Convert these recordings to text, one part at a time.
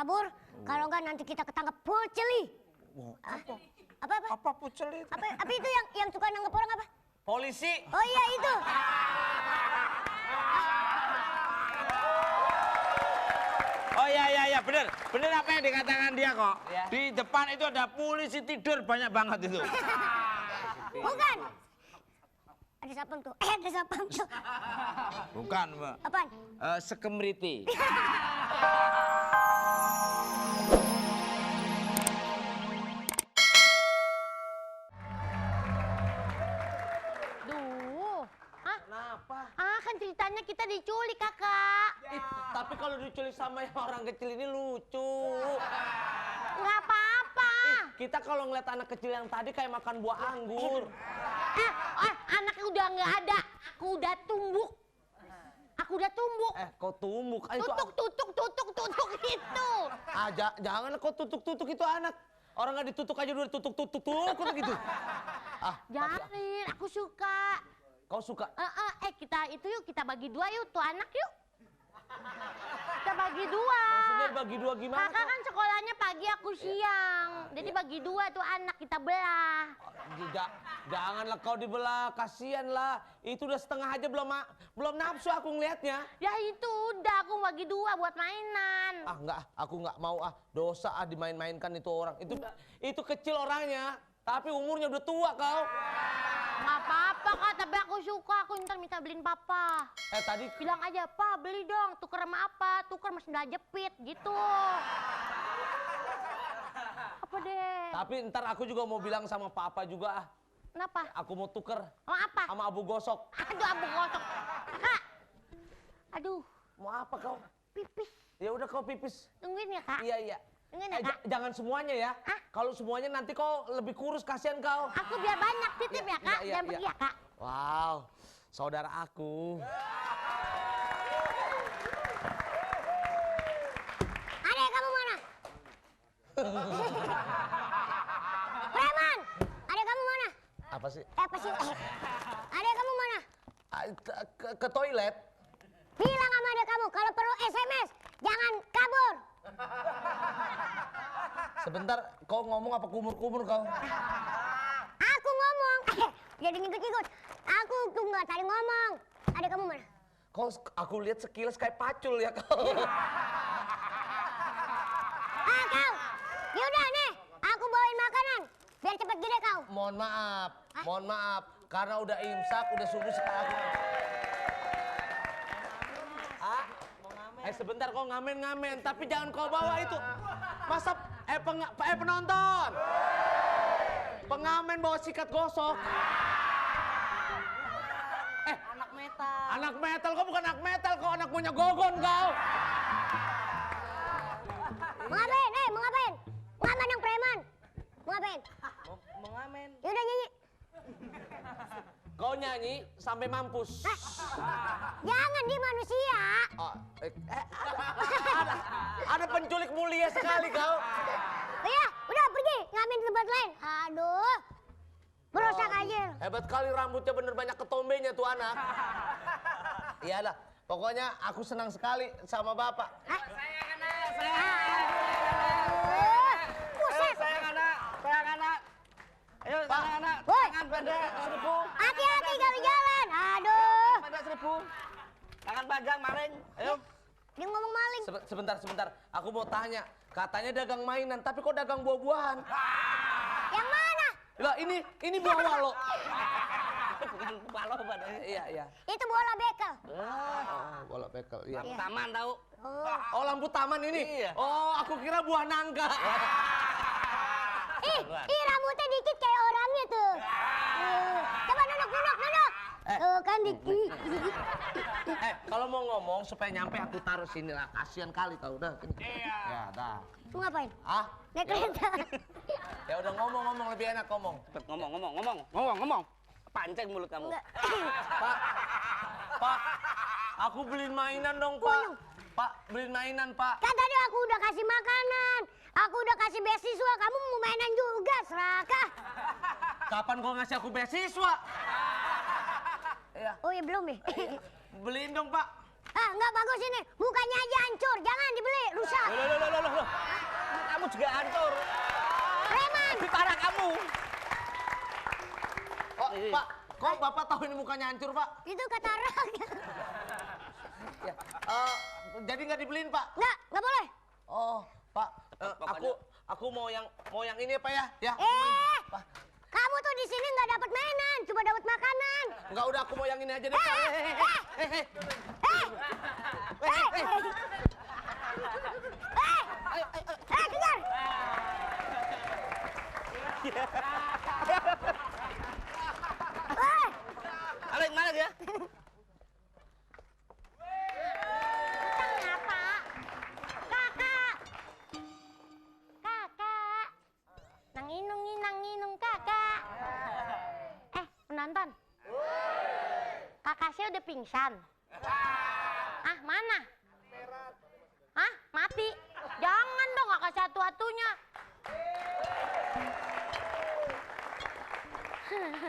kabur. Kalau enggak nanti kita ketangkep poceli. Apa? Apa? Apa poceli? Apa itu yang suka nangkep orang apa? Polisi. Oh iya itu. Oh iya bener apa yang dikatakan dia kok. Ya. Di depan itu ada polisi tidur banyak banget itu. Bukan. Ada sapam tuh. Ada sapam tuh. Bukan, Mbak. Apaan? Sekemriti. Duh. Hah? Kenapa? Kan ceritanya kita diculik, Kakak. Tapi kalau diculik sama yang orang kecil ini lucu. Nggak apa-apa. Kita kalau ngeliat anak kecil yang tadi kayak makan buah anggur. Anaknya udah nggak ada. Aku udah tumbuk. Kau tumbuk. Tutuk itu. Jangan kau tutuk itu anak. Orang nggak ditutuk aja udah tutuk gitu. Jangan, aku suka. Kau suka? Kita bagi dua yuk, tuh anak yuk. Kita bagi dua. Maksudnya bagi dua gimana? Kakak kan sekolahnya pagi, aku siang. Jadi bagi dua tuh anak kita belah. Janganlah kau dibelah, kasihan lah. Itu udah setengah aja belum nafsu aku ngelihatnya. Ya itu udah aku bagi dua buat mainan. Aku nggak mau dosa dimain-mainkan itu orang. Itu kecil orangnya, tapi umurnya udah tua kau. Nggak apa-apa Kak, tapi aku suka. Aku ntar minta beliin papa. Tadi Bilang aja, "Pa, beli dong, tuker sama apa? Tuker sama sendal jepit," gitu. Apa deh? Tapi ntar aku juga mau bilang sama papa juga. Kenapa? Aku mau tuker Mau apa? sama abu gosok. Aduh, abu gosok. Kak. Aduh, Mau apa kau? pipis. Ya udah kau pipis. Tungguin ya, Kak. Iya. Tungguin ya, Kak. Jangan semuanya ya. Hah? Kalau semuanya nanti kau lebih kurus, kasihan kau. Aku biar banyak titip ya, Kak. Iya, Jangan pergi ya, Kak. Wow, saudara aku. Adek, kamu mana? Preman! Adek, kamu mana? Apa sih? Apa sih? Adek, kamu mana? Ke toilet. Bilang sama adek kamu, kalau perlu SMS, jangan kabur. Sebentar, kau ngomong apa kumur-kumur kau? Aku ngomong. Jadi ngikut-ngikut. Aku tuh nggak tadi ngomong. Adek kamu mana? Aku lihat sekilas kayak pacul ya kau. Kau. Yaudah nih, aku bawain makanan. Biar cepet gede kau. Mohon maaf. Karena udah imsak, udah subuh sekarang. Sebentar kau ngamen, tapi jangan kau bawa itu. Masa penonton. Pengamen bawa sikat gosok. Anak metal, kau bukan anak metal, kau anak punya gogon kau. Mau ngapain? Mau ngapain? Mau ngapain yang preman? Mau ngapain? Mau ngamen. Yaudah nyanyi. Kau nyanyi sampai mampus. Jangan, dia manusia. Ada penculik mulia sekali kau. Iya, udah pergi ngamen di tempat lain. Aduh, berosak aja. Hebat kali rambutnya bener banyak ketombenya tuh anak. Iyalah, pokoknya aku senang sekali sama bapak. Sayang anak. Sayang anak. Ayo anak. Woi. Tangan pada seribu. Hati-hati kalau jalan. Aduh. Pada seribu. Tangan panjang maring. Ayo. Dia ngomong maling. Sebentar. Aku mau tanya. Katanya dagang mainan, tapi kok dagang buah-buahan? Yang mana? Lah ini buah walo. Bukan walo pada. Iya. Itu bola bekel. Bola bekel. Iya. Taman tahu. Oh, lampu taman ini? Iya. Oh, aku kira buah nangka. Ih, rambutnya dikit kayak orangnya tuh. Coba duduk. Tuh kan dikit. Kalau mau ngomong supaya nyampe aku taruh sini lah. Kasian kali kau udah. Iya. Ya, dah. Mau ngapain? Naik Ya kereta. Ya udah ngomong lebih enak ngomong. Cepet ngomong. Pancing mulut kamu. Enggak. Pak, aku beliin mainan dong, Pak. Pak, beliin mainan, Pak. Kan tadi aku udah kasih makanan. Aku udah kasih beasiswa, kamu mau mainan juga, serakah. Kapan kau ngasih aku beasiswa? Iya. Oh ya belum ya? Beliin dong, Pak. Ah, nggak bagus ini. Mukanya aja hancur. Jangan dibeli, rusak. Loh. Kamu juga hancur. Preman. Lebih parah kamu. Oh, Pak, kok Bapak tahu ini mukanya hancur, Pak? Itu katarak. Ya, jadi nggak dibeliin, Pak? Nggak boleh. Oh, Pak, aku mau yang ini ya, Pak ya? Ya. Pak. Kamu tuh di sini nggak dapat mainan, cuma dapat makanan. Enggak, udah aku mau yang ini aja deh, Pak. Kejar. Alik, mana dia? Kenapa? Kakak. Kakak. Nang inung kakak. Penonton. Kakak saya udah pingsan. Ah, mana? Hah? Mati? Jangan dong, kakak satu-satunya.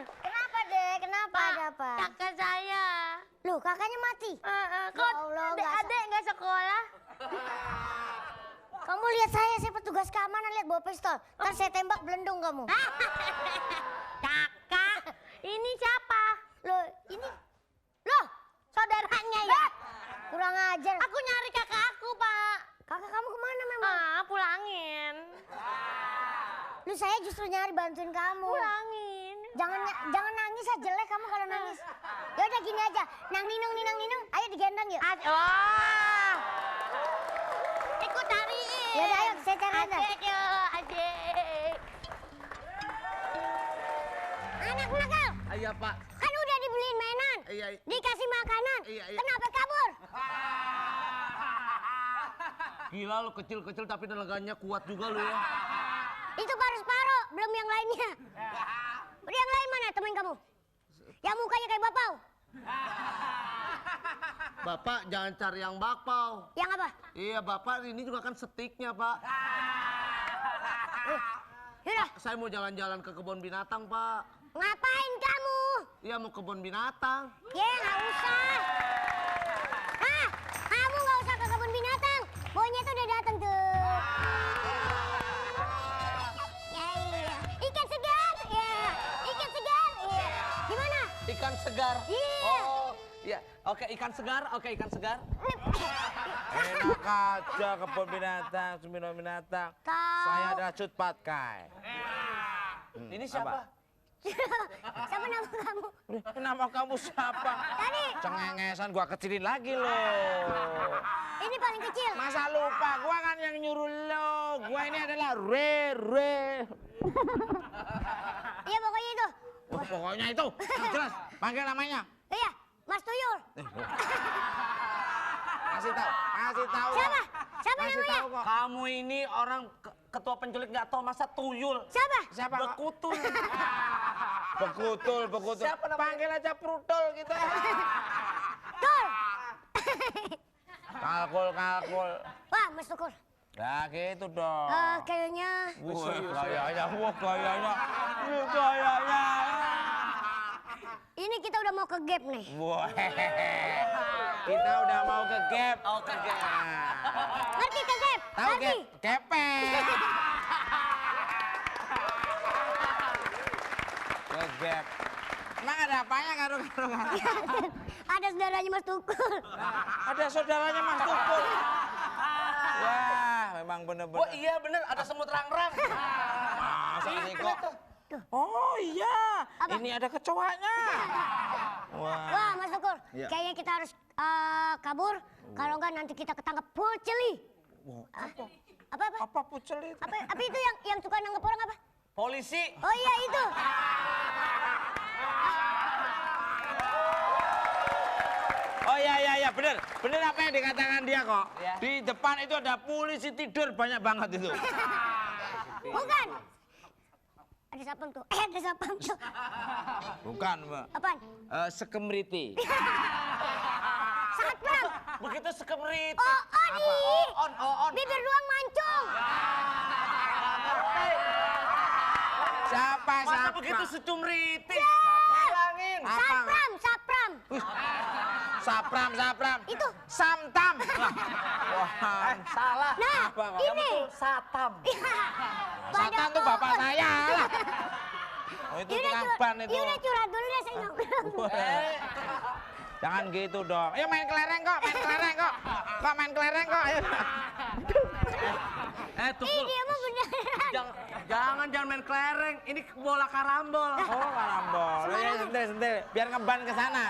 Kenapa, Dek? Kenapa? Ada apa? Kakak saya. Loh, kakaknya mati? Kok adik nggak sekolah? Kamu lihat saya petugas keamanan, lihat bawa pistol. Ntar saya tembak belendung kamu. Kakak, ini siapa? Loh, ini. Loh, saudaranya ya? Kurang ajar. Aku nyari kakak aku, Pak. Kakak kamu kemana memang? Pulangin. Lu saya justru nyari bantuin kamu. Pulangin. Jangan nangis ah, jelek kamu kalau nangis. Ya udah gini aja. Nang ninung. Ayo digendong yuk. Ikut cariin. Ya udah ayo saya cari aja. Adik. Anak nakal. Iya, Pak. Kan udah dibeliin mainan. Iya. Dikasih makanan. Iya. Kenapa kabur? Gila lu, kecil-kecil tapi tenaganya kuat juga lu ya. Itu baru separuh, belum yang lainnya. Yang lain mana temen kamu? Yang mukanya kayak bapau. Bapak jangan cari yang bakpao. Yang apa? Iya, Bapak ini juga kan stiknya, Pak. Yaudah. Saya mau jalan-jalan ke kebun binatang, Pak. Ngapain kamu? Iya, mau kebun binatang. Ya, nggak usah. Kamu nggak usah ke kebun binatang. Monyet udah datang tuh. Ya, iya. Ikan segar. Ya, ikan segar. Iya. Gimana? Ikan segar. Iya. Oh, iya. Oke, ikan segar. Enak aja kebun binatang, sembunyi binatang. Tahu. Saya adalah Cut Patkai. Ini siapa? Siapa nama kamu? Nama kamu siapa? Tadi. Cengengesan gua kecilin lagi loh. Ini paling kecil. Masa lupa, gua kan yang nyuruh lo. Gua ini adalah Re. Iya pokoknya itu. Pokoknya itu, jelas. Panggil namanya. Iya, Mas Tuyul. Kasih tahu. Siapa? Siapa Kasih namanya? tahu kok. Kamu ini orang ketua penculik nggak tahu masa tuyul. Siapa? Bekutul. Bekutul. Siapa namanya? Panggil aja Prudol gitu. Tul. Kalkul. Wah, Mas Tukur. Ya gitu dong. Kayaknya. Gayanya. Ini kita udah mau ke gap nih. Wah. Kita udah mau ke gap. Oh, ke gap. Ngerti ke gap? Tahu gap? Gepek. Ke gap. Emang ada apanya garung-garungan? Ada saudaranya Mas Tukur. Ada saudaranya Mas Tukul. Wah, memang bener-bener. Oh iya bener, ada semut rang-rang. Masa sih kok? Oh iya, Apa? ini ada kecoanya. Wah, Mas Tukur. Iya. Kayaknya kita harus kabur. Kalau enggak nanti kita ketangkep poceli. Apa? Apa pucel itu? Apa itu yang suka nangkep orang apa? Polisi. Oh iya itu. Oh iya, bener apa yang dikatakan dia kok. Ya. Di depan itu ada polisi tidur banyak banget itu. Bukan. Ada sapam tuh. Ada sapam tuh. Bukan, Mbak. Apaan? Sekemriti. Sangat perang. Begitu sekemerit. On. Bibir doang mancung. Siapa? Masa begitu secumriti? Ya. Bilangin. Apa? Sapram. Sapram. Itu. Samtam. Wah, Salah. Nah, apa kok? ini. Satam. Satan tuh bapak saya lah. Oh itu tukang ban itu. Yaudah curhat dulu deh, saya nggak bilang. Jangan gitu dong. Ayo main kelereng kok. Kok main kelereng kok. Ayo. Ih, dia mah beneran. Jangan main kelereng. Ini bola karambol. Oh karambol. Ya, sentil. Biar ngeban ke sana.